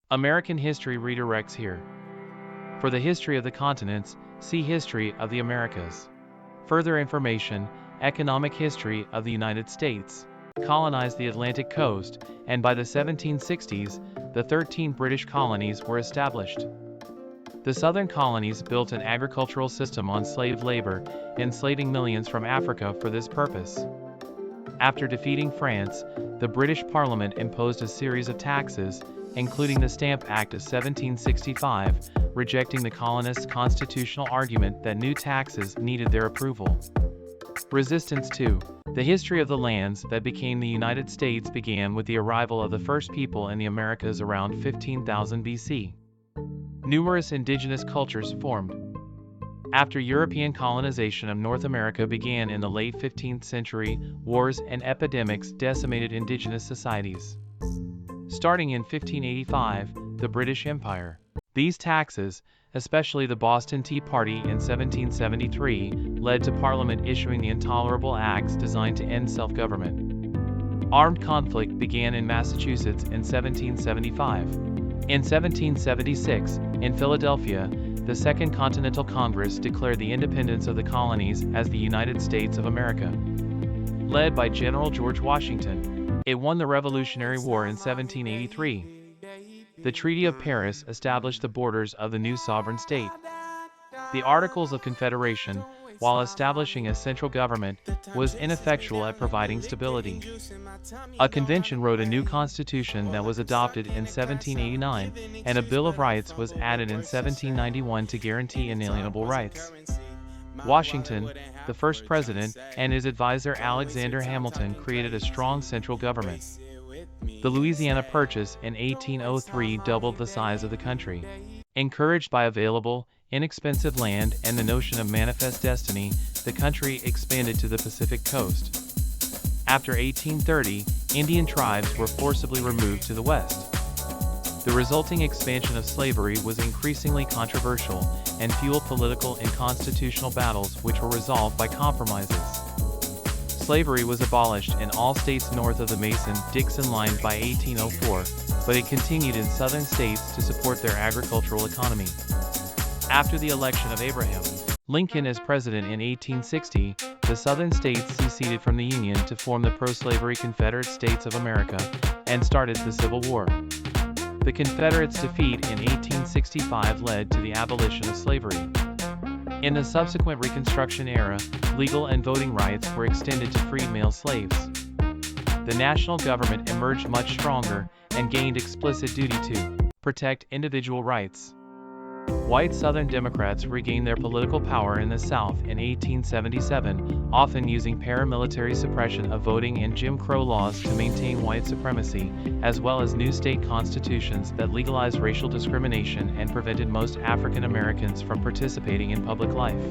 American history redirects here. For the history of the continents, see History of the Americas. Further information, Economic history of the United States. Colonized the Atlantic coast, and by the 1760s, the 13 British colonies were established. The southern colonies built an agricultural system on slave labor, enslaving millions from Africa for this purpose. After defeating France, the British Parliament imposed a series of taxes, including the Stamp Act of 1765, rejecting the colonists' constitutional argument that new taxes needed their approval. Resistance to the history of the lands that became the United States began with the arrival of the first people in the Americas around 15,000 BC. Numerous indigenous cultures formed. After European colonization of North America began in the late 15th century, wars and epidemics decimated indigenous societies. Starting in 1585, the British Empire. These taxes, especially the Boston Tea Party in 1773, led to Parliament issuing the Intolerable Acts designed to end self-government. Armed conflict began in Massachusetts in 1775. In 1776, in Philadelphia, the Second Continental Congress declared the independence of the colonies as the United States of America. Led by General George Washington, it won the Revolutionary War in 1783. The Treaty of Paris established the borders of the new sovereign state. The Articles of Confederation, while establishing a central government, was ineffectual at providing stability. A convention wrote a new constitution that was adopted in 1789, and a Bill of Rights was added in 1791 to guarantee inalienable rights. Washington, the first president, and his advisor Alexander Hamilton created a strong central government. The Louisiana Purchase in 1803 doubled the size of the country. Encouraged by available, inexpensive land and the notion of manifest destiny, the country expanded to the Pacific coast. After 1830, Indian tribes were forcibly removed to the west. The resulting expansion of slavery was increasingly controversial and fueled political and constitutional battles which were resolved by compromises. Slavery was abolished in all states north of the Mason-Dixon line by 1804, but it continued in southern states to support their agricultural economy. After the election of Abraham Lincoln as president in 1860, the southern states seceded from the Union to form the pro-slavery Confederate States of America, and started the Civil War. The Confederates' defeat in 1865 led to the abolition of slavery. In the subsequent Reconstruction era, legal and voting rights were extended to freed male slaves. The national government emerged much stronger and gained explicit duty to protect individual rights. White Southern Democrats regained their political power in the South in 1877, often using paramilitary suppression of voting and Jim Crow laws to maintain white supremacy, as well as new state constitutions that legalized racial discrimination and prevented most African Americans from participating in public life.